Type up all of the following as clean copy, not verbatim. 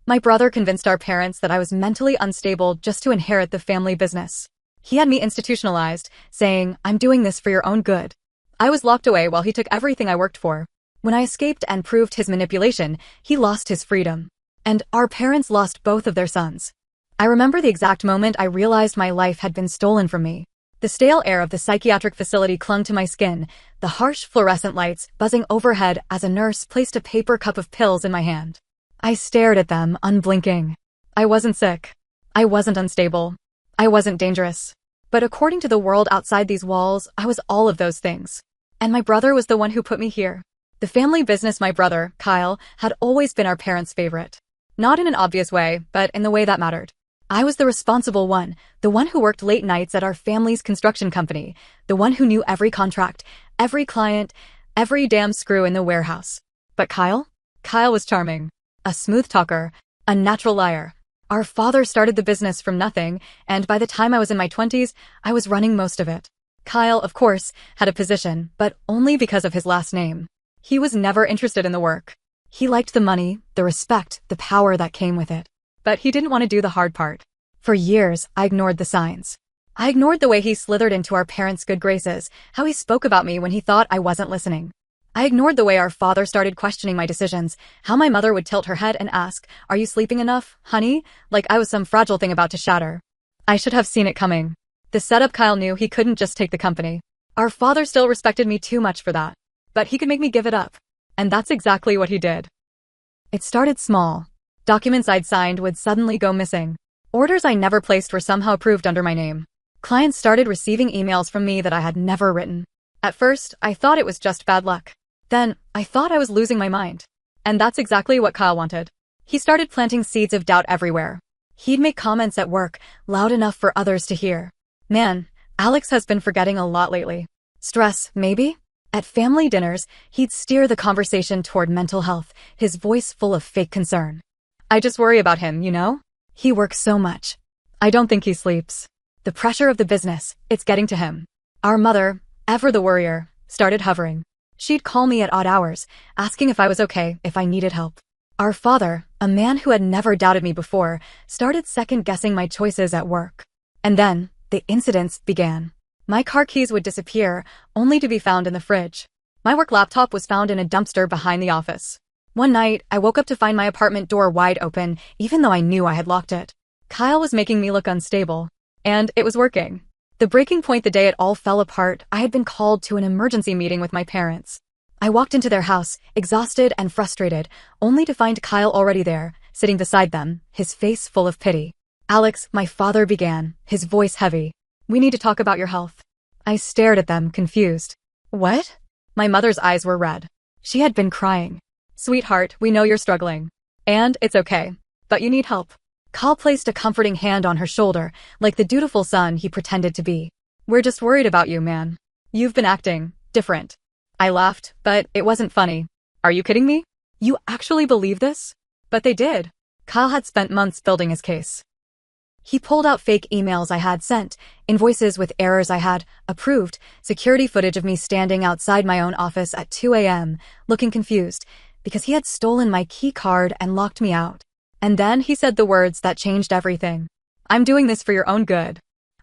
My brother convinced our parents that I was mentally unstable just to inherit the family business. He had me institutionalized, saying, "I'm doing this for your own good." I was locked away while he took everything I worked for. When I escaped and proved his manipulation, he lost his freedom. And our parents lost both of their sons. I remember the exact moment I realized my life had been stolen from me. The stale air of the psychiatric facility clung to my skin, the harsh fluorescent lights buzzing overhead as a nurse placed a paper cup of pills in my hand. I stared at them, unblinking. I wasn't sick. I wasn't unstable. I wasn't dangerous. But according to the world outside these walls, I was all of those things. And my brother was the one who put me here. The family business my brother, Kyle, had always been our parents' favorite. Not in an obvious way, but in the way that mattered. I was the responsible one, the one who worked late nights at our family's construction company, the one who knew every contract, every client, every damn screw in the warehouse. But Kyle? Kyle was charming. A smooth talker, a natural liar. Our father started the business from nothing, and by the time I was in my 20s, I was running most of it. Kyle, of course, had a position, but only because of his last name. He was never interested in the work. He liked the money, the respect, the power that came with it. But he didn't want to do the hard part. For years, I ignored the signs. I ignored the way he slithered into our parents' good graces, how he spoke about me when he thought I wasn't listening. I ignored the way our father started questioning my decisions, how my mother would tilt her head and ask, "Are you sleeping enough, honey?" Like I was some fragile thing about to shatter. I should have seen it coming. The setup Kyle knew he couldn't just take the company. Our father still respected me too much for that. But he could make me give it up. And that's exactly what he did. It started small. Documents I'd signed would suddenly go missing. Orders I never placed were somehow approved under my name. Clients started receiving emails from me that I had never written. At first, I thought it was just bad luck. Then, I thought I was losing my mind. And that's exactly what Kyle wanted. He started planting seeds of doubt everywhere. He'd make comments at work, loud enough for others to hear. "Man, Alex has been forgetting a lot lately. Stress, maybe?" At family dinners, he'd steer the conversation toward mental health, his voice full of fake concern. "I just worry about him, you know? He works so much. I don't think he sleeps. The pressure of the business, it's getting to him." Our mother, ever the worrier, started hovering. She'd call me at odd hours, asking if I was okay, if I needed help. Our father, a man who had never doubted me before, started second-guessing my choices at work. And then, the incidents began. My car keys would disappear, only to be found in the fridge. My work laptop was found in a dumpster behind the office. One night, I woke up to find my apartment door wide open, even though I knew I had locked it. Kyle was making me look unstable. And it was working. The breaking point the day it all fell apart, I had been called to an emergency meeting with my parents. I walked into their house, exhausted and frustrated, only to find Kyle already there, sitting beside them, his face full of pity. "Alex," my father began, his voice heavy. "We need to talk about your health." I stared at them, confused. "What?" My mother's eyes were red. She had been crying. "Sweetheart, we know you're struggling. And it's okay. But you need help." Kyle placed a comforting hand on her shoulder, like the dutiful son he pretended to be. "We're just worried about you, man. You've been acting different." I laughed, but it wasn't funny. "Are you kidding me? You actually believe this?" But they did. Kyle had spent months building his case. He pulled out fake emails I had sent, invoices with errors I had approved, security footage of me standing outside my own office at 2 a.m., looking confused, because he had stolen my key card and locked me out. And then he said the words that changed everything. "I'm doing this for your own good."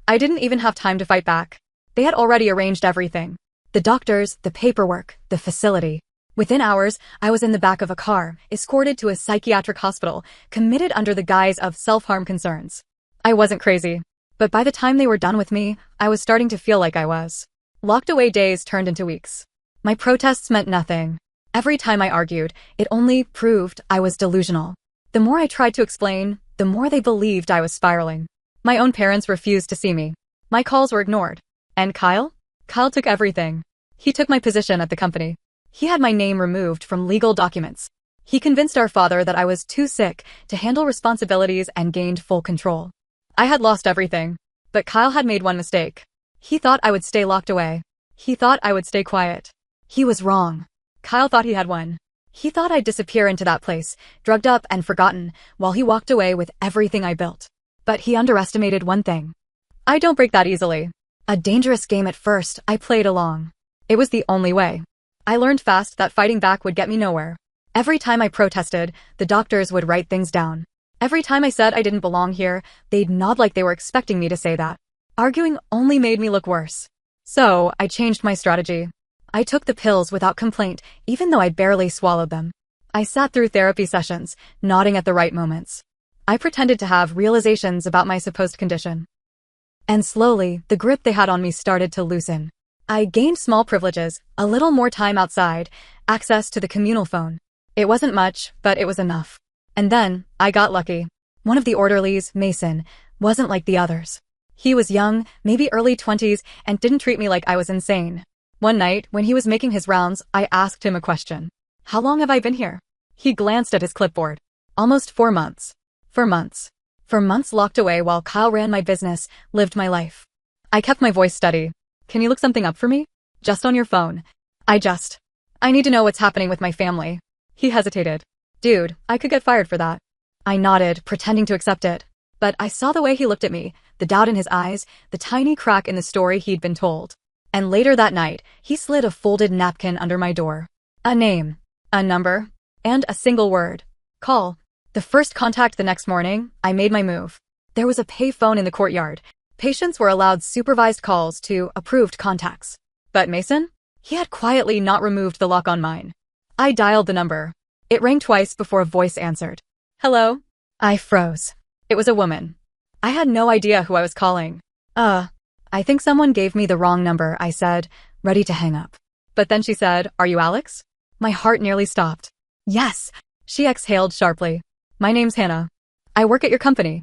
I didn't even have time to fight back. They had already arranged everything. The doctors, the paperwork, the facility. Within hours, I was in the back of a car, escorted to a psychiatric hospital, committed under the guise of self-harm concerns. I wasn't crazy. But by the time they were done with me, I was starting to feel like I was. Locked away days turned into weeks. My protests meant nothing. Every time I argued, it only proved I was delusional. The more I tried to explain, the more they believed I was spiraling. My own parents refused to see me. My calls were ignored. And Kyle? Kyle took everything. He took my position at the company. He had my name removed from legal documents. He convinced our father that I was too sick to handle responsibilities and gained full control. I had lost everything. But Kyle had made one mistake. He thought I would stay locked away. He thought I would stay quiet. He was wrong. Kyle thought he had won. He thought I'd disappear into that place, drugged up and forgotten, while he walked away with everything I built. But he underestimated one thing. I don't break that easily. A dangerous game at first, I played along. It was the only way. I learned fast that fighting back would get me nowhere. Every time I protested, the doctors would write things down. Every time I said I didn't belong here, they'd nod like they were expecting me to say that. Arguing only made me look worse. So, I changed my strategy. I took the pills without complaint, even though I barely swallowed them. I sat through therapy sessions, nodding at the right moments. I pretended to have realizations about my supposed condition. And slowly, the grip they had on me started to loosen. I gained small privileges, a little more time outside, access to the communal phone. It wasn't much, but it was enough. And then, I got lucky. One of the orderlies, Mason, wasn't like the others. He was young, maybe early 20s, and didn't treat me like I was insane. One night, when he was making his rounds, I asked him a question. How long have I been here? He glanced at his clipboard. Almost 4 months. 4 months. 4 months locked away while Kyle ran my business, lived my life. I kept my voice steady. Can you look something up for me? Just on your phone. I need to know what's happening with my family. He hesitated. Dude, I could get fired for that. I nodded, pretending to accept it. But I saw the way he looked at me, the doubt in his eyes, the tiny crack in the story he'd been told. And later that night, he slid a folded napkin under my door. A name, a number, and a single word. Call. The first contact the next morning, I made my move. There was a payphone in the courtyard. Patients were allowed supervised calls to approved contacts. But Mason? He had quietly not removed the lock on mine. I dialed the number. It rang twice before a voice answered. Hello? I froze. It was a woman. I had no idea who I was calling. I think someone gave me the wrong number, I said, ready to hang up. But then she said, Are you Alex? My heart nearly stopped. Yes, she exhaled sharply. My name's Hannah. I work at your company.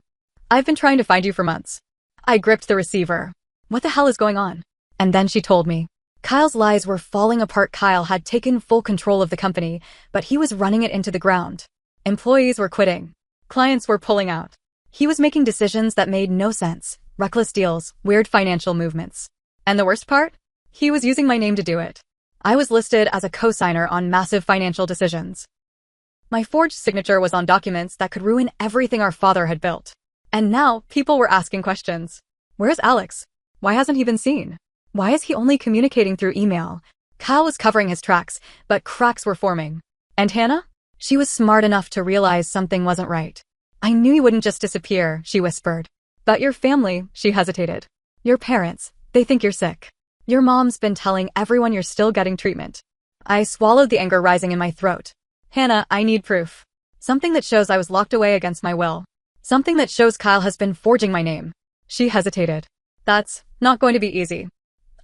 I've been trying to find you for months. I gripped the receiver. What the hell is going on? And then she told me. Kyle's lies were falling apart. Kyle had taken full control of the company, but he was running it into the ground. Employees were quitting. Clients were pulling out. He was making decisions that made no sense. Reckless deals, weird financial movements. And the worst part? He was using my name to do it. I was listed as a co-signer on massive financial decisions. My forged signature was on documents that could ruin everything our father had built. And now, people were asking questions. Where's Alex? Why hasn't he been seen? Why is he only communicating through email? Kyle was covering his tracks, but cracks were forming. And Hannah? She was smart enough to realize something wasn't right. I knew you wouldn't just disappear, she whispered. But your family, she hesitated. Your parents, they think you're sick. Your mom's been telling everyone you're still getting treatment. I swallowed the anger rising in my throat. Hannah, I need proof. Something that shows I was locked away against my will. Something that shows Kyle has been forging my name. She hesitated. That's not going to be easy.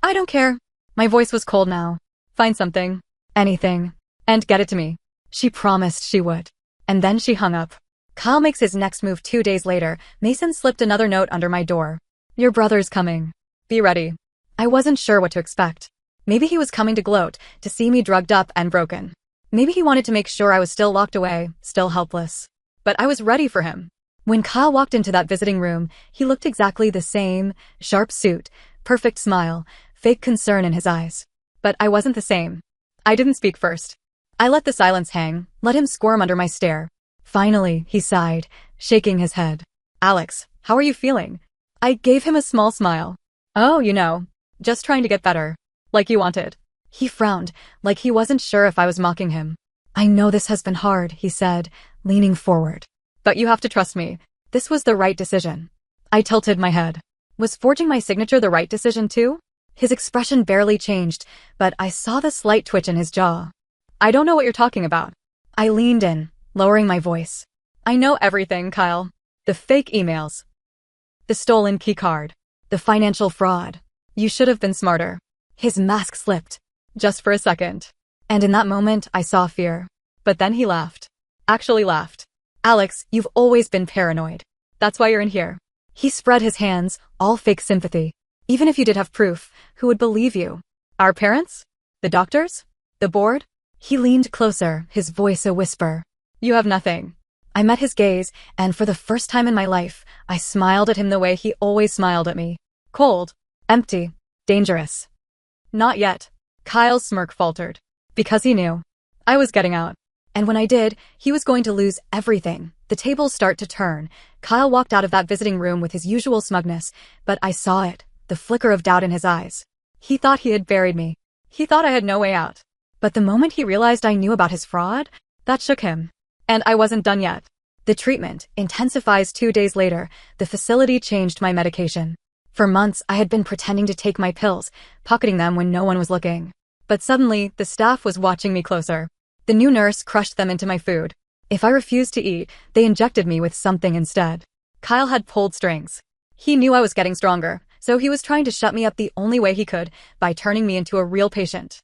I don't care. My voice was cold now. Find something. Anything. And get it to me. She promised she would. And then she hung up. Kyle makes his next move 2 days later. Mason slipped another note under my door. Your brother's coming. Be ready. I wasn't sure what to expect. Maybe he was coming to gloat, to see me drugged up and broken. Maybe he wanted to make sure I was still locked away, still helpless. But I was ready for him. When Kyle walked into that visiting room, he looked exactly the same, sharp suit, perfect smile, fake concern in his eyes. But I wasn't the same. I didn't speak first. I let the silence hang, let him squirm under my stare. Finally, he sighed, shaking his head. Alex, how are you feeling? I gave him a small smile. Oh, just trying to get better. Like you wanted. He frowned, like he wasn't sure if I was mocking him. I know this has been hard, he said, leaning forward. But you have to trust me. This was the right decision. I tilted my head. Was forging my signature the right decision too? His expression barely changed, but I saw the slight twitch in his jaw. I don't know what you're talking about. I leaned in, lowering my voice. I know everything, Kyle. The fake emails. The stolen keycard. The financial fraud. You should have been smarter. His mask slipped. Just for a second. And in that moment, I saw fear. But then he laughed. Actually laughed. Alex, you've always been paranoid. That's why you're in here. He spread his hands, all fake sympathy. Even if you did have proof, who would believe you? Our parents? The doctors? The board? He leaned closer, his voice a whisper. You have nothing. I met his gaze, and for the first time in my life, I smiled at him the way he always smiled at me. Cold. Empty. Dangerous. Not yet. Kyle's smirk faltered. Because he knew. I was getting out. And when I did, he was going to lose everything. The tables start to turn. Kyle walked out of that visiting room with his usual smugness, but I saw it, the flicker of doubt in his eyes. He thought he had buried me. He thought I had no way out. But the moment he realized I knew about his fraud, that shook him. And I wasn't done yet. The treatment intensifies 2 days later. The facility changed my medication. For months, I had been pretending to take my pills, pocketing them when no one was looking. But suddenly, the staff was watching me closer. The new nurse crushed them into my food. If I refused to eat, they injected me with something instead. Kyle had pulled strings. He knew I was getting stronger, so he was trying to shut me up the only way he could, by turning me into a real patient.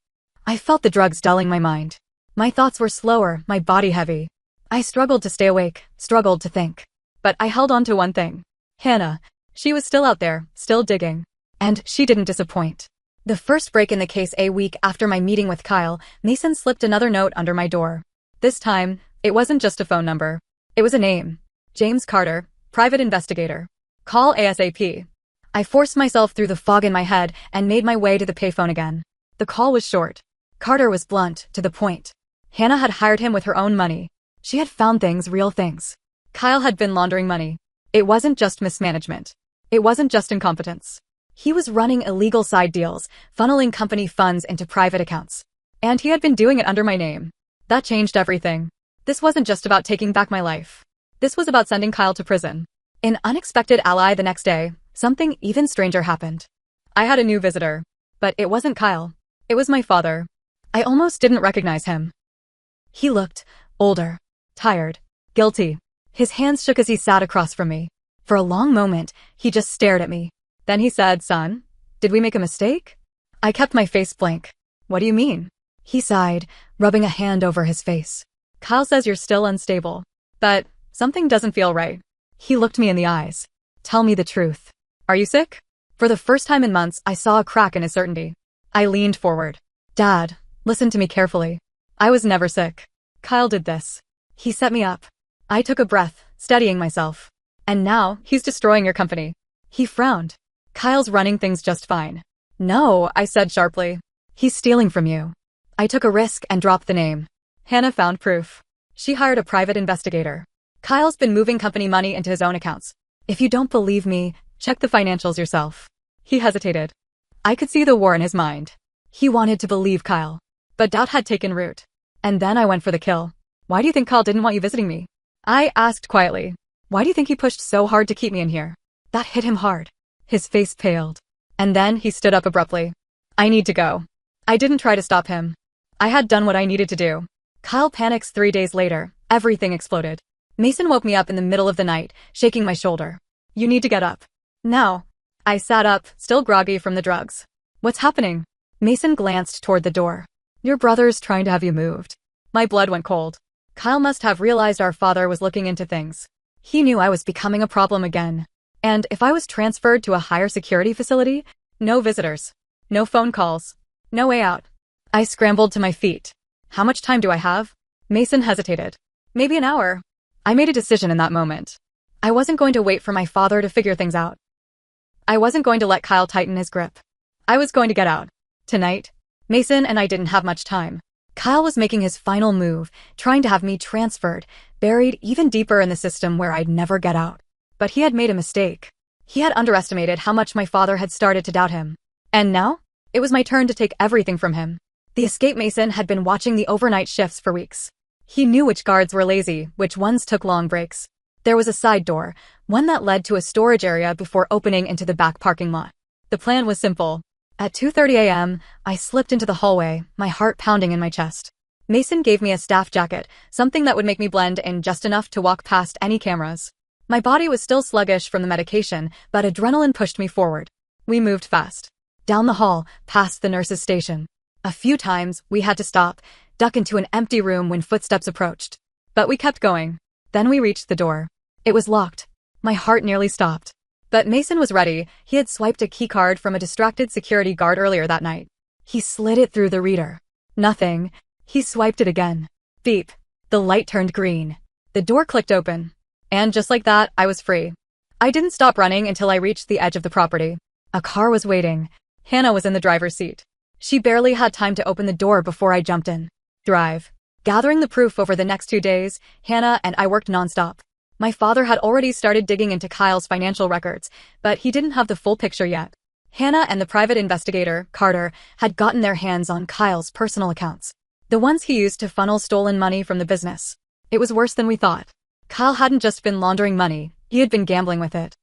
I felt the drugs dulling my mind. My thoughts were slower, my body heavy. I struggled to stay awake, struggled to think. But I held on to one thing. Hannah. She was still out there, still digging. And she didn't disappoint. The first break in the case, a week after my meeting with Kyle, Mason slipped another note under my door. This time, it wasn't just a phone number. It was a name. James Carter, private investigator. Call ASAP. I forced myself through the fog in my head and made my way to the payphone again. The call was short. Carter was blunt, to the point. Hannah had hired him with her own money. She had found things, real things. Kyle had been laundering money. It wasn't just mismanagement. It wasn't just incompetence. He was running illegal side deals, funneling company funds into private accounts. And he had been doing it under my name. That changed everything. This wasn't just about taking back my life. This was about sending Kyle to prison. An unexpected ally. The next day, something even stranger happened. I had a new visitor. But it wasn't Kyle. It was my father. I almost didn't recognize him. He looked older, tired, guilty. His hands shook as he sat across from me. For a long moment, he just stared at me. Then he said, "Son, did we make a mistake?" I kept my face blank. "What do you mean?" He sighed, rubbing a hand over his face. "Kyle says you're still unstable. But something doesn't feel right." He looked me in the eyes. "Tell me the truth. Are you sick?" For the first time in months, I saw a crack in his certainty. I leaned forward. "Dad, listen to me carefully. I was never sick. Kyle did this." He set me up. I took a breath, steadying myself. "And now, he's destroying your company." He frowned. "Kyle's running things just fine." "No," I said sharply. "He's stealing from you." I took a risk and dropped the name. Hannah found proof. She hired a private investigator. "Kyle's been moving company money into his own accounts. If you don't believe me, check the financials yourself." He hesitated. I could see the war in his mind. He wanted to believe Kyle. But doubt had taken root. And then I went for the kill. "Why do you think Kyle didn't want you visiting me?" I asked quietly. "Why do you think he pushed so hard to keep me in here?" That hit him hard. His face paled. And then he stood up abruptly. "I need to go." I didn't try to stop him. I had done what I needed to do. Kyle panics. 3 days later, everything exploded. Mason woke me up in the middle of the night, shaking my shoulder. "You need to get up. Now." I sat up, still groggy from the drugs. "What's happening?" Mason glanced toward the door. "Your brother's trying to have you moved." My blood went cold. Kyle must have realized our father was looking into things. He knew I was becoming a problem again. And if I was transferred to a higher security facility, no visitors, no phone calls, no way out. I scrambled to my feet. "How much time do I have?" Mason hesitated. "Maybe an hour." I made a decision in that moment. I wasn't going to wait for my father to figure things out. I wasn't going to let Kyle tighten his grip. I was going to get out. Tonight. Mason and I didn't have much time. Kyle was making his final move, trying to have me transferred, buried even deeper in the system where I'd never get out. But he had made a mistake. He had underestimated how much my father had started to doubt him. And now? It was my turn to take everything from him. The escape Mason had been watching the overnight shifts for weeks. He knew which guards were lazy, which ones took long breaks. There was a side door, one that led to a storage area before opening into the back parking lot. The plan was simple. At 2:30 a.m., I slipped into the hallway, my heart pounding in my chest. Mason gave me a staff jacket, something that would make me blend in just enough to walk past any cameras. My body was still sluggish from the medication, but adrenaline pushed me forward. We moved fast. Down the hall, past the nurse's station. A few times, we had to stop, duck into an empty room when footsteps approached. But we kept going. Then we reached the door. It was locked. My heart nearly stopped. But Mason was ready. He had swiped a keycard from a distracted security guard earlier that night. He slid it through the reader. Nothing. He swiped it again. Beep. The light turned green. The door clicked open. And just like that, I was free. I didn't stop running until I reached the edge of the property. A car was waiting. Hannah was in the driver's seat. She barely had time to open the door before I jumped in. Drive. Gathering the proof over the next 2 days, Hannah and I worked nonstop. My father had already started digging into Kyle's financial records, but he didn't have the full picture yet. Hannah and the private investigator, Carter, had gotten their hands on Kyle's personal accounts. The ones he used to funnel stolen money from the business. It was worse than we thought. Kyle hadn't just been laundering money, he had been gambling with it.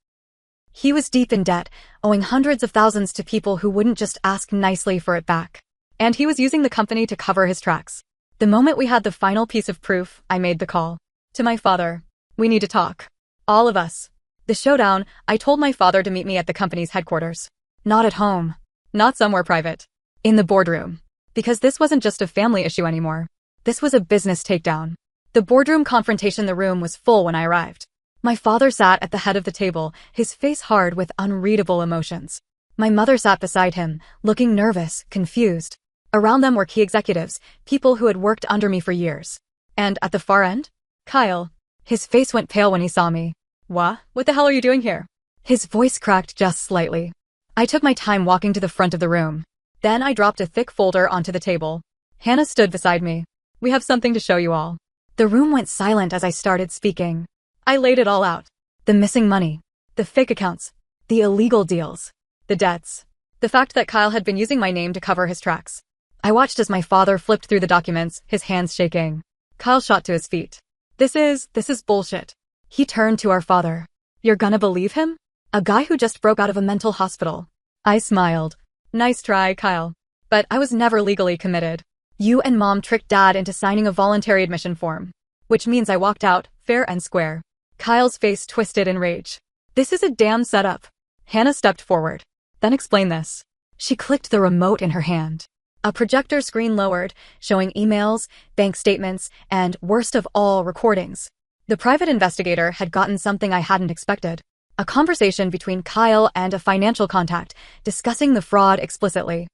He was deep in debt, owing hundreds of thousands to people who wouldn't just ask nicely for it back. And he was using the company to cover his tracks. The moment we had the final piece of proof, I made the call. To my father. We need to talk. All of us. The showdown, I told my father to meet me at the company's headquarters. Not at home. Not somewhere private. In the boardroom. Because this wasn't just a family issue anymore. This was a business takedown. The boardroom confrontation. The room was full when I arrived. My father sat at the head of the table, his face hard with unreadable emotions. My mother sat beside him, looking nervous, confused. Around them were key executives, people who had worked under me for years. And at the far end? Kyle. His face went pale when he saw me. What the hell are you doing here? His voice cracked just slightly. I took my time walking to the front of the room. Then I dropped a thick folder onto the table. Hannah stood beside me. We have something to show you all. The room went silent as I started speaking. I laid it all out. The missing money. The fake accounts. The illegal deals. The debts. The fact that Kyle had been using my name to cover his tracks. I watched as my father flipped through the documents, his hands shaking. Kyle shot to his feet. This is bullshit. He turned to our father. You're gonna believe him? A guy who just broke out of a mental hospital. I smiled. Nice try, Kyle. But I was never legally committed. You and Mom tricked Dad into signing a voluntary admission form. Which means I walked out, fair and square. Kyle's face twisted in rage. This is a damn setup. Hannah stepped forward. Then explain this. She clicked the remote in her hand. A projector screen lowered, showing emails, bank statements, and, worst of all, recordings. The private investigator had gotten something I hadn't expected. A conversation between Kyle and a financial contact, discussing the fraud explicitly.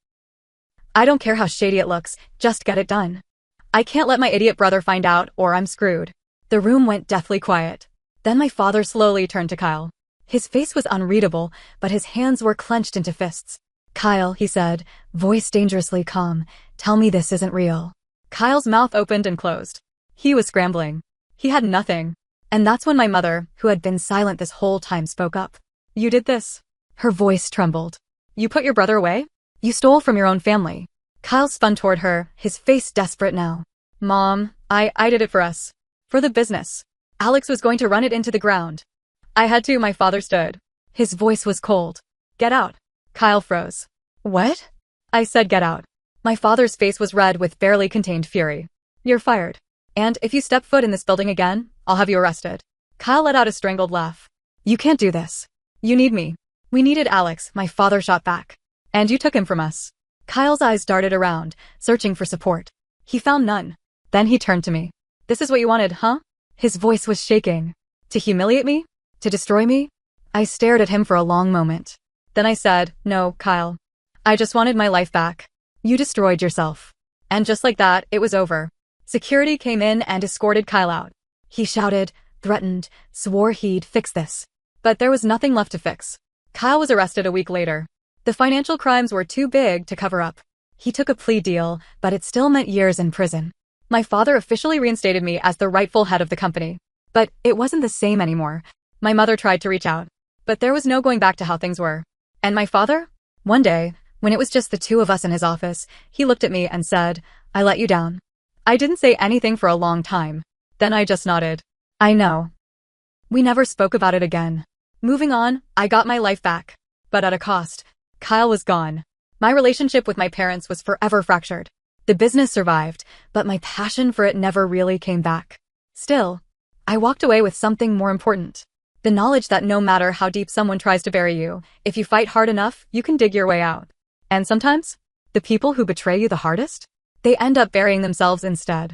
I don't care how shady it looks, just get it done. I can't let my idiot brother find out, or I'm screwed. The room went deathly quiet. Then my father slowly turned to Kyle. His face was unreadable, but his hands were clenched into fists. Kyle, he said, voice dangerously calm, tell me this isn't real. Kyle's mouth opened and closed. He was scrambling. He had nothing. And that's when my mother, who had been silent this whole time, spoke up. You did this. Her voice trembled. You put your brother away? You stole from your own family. Kyle spun toward her, his face desperate now. Mom, I did it for us. For the business. Alex was going to run it into the ground. I had to. My father stood. His voice was cold. Get out. Kyle froze. What? I said get out. My father's face was red with barely contained fury. You're fired. And if you step foot in this building again, I'll have you arrested. Kyle let out a strangled laugh. You can't do this. You need me. We needed Alex, my father shot back. And you took him from us. Kyle's eyes darted around, searching for support. He found none. Then he turned to me. This is what you wanted, huh? His voice was shaking. To humiliate me? To destroy me? I stared at him for a long moment. Then I said, no, Kyle. I just wanted my life back. You destroyed yourself. And just like that, it was over. Security came in and escorted Kyle out. He shouted, threatened, swore he'd fix this. But there was nothing left to fix. Kyle was arrested a week later. The financial crimes were too big to cover up. He took a plea deal, but it still meant years in prison. My father officially reinstated me as the rightful head of the company. But it wasn't the same anymore. My mother tried to reach out. But there was no going back to how things were. And my father? One day, when it was just the two of us in his office, he looked at me and said, I let you down. I didn't say anything for a long time. Then I just nodded. I know. We never spoke about it again. Moving on, I got my life back. But at a cost. Kyle was gone. My relationship with my parents was forever fractured. The business survived, but my passion for it never really came back. Still, I walked away with something more important. The knowledge that no matter how deep someone tries to bury you, if you fight hard enough, you can dig your way out. And sometimes, the people who betray you the hardest? They end up burying themselves instead.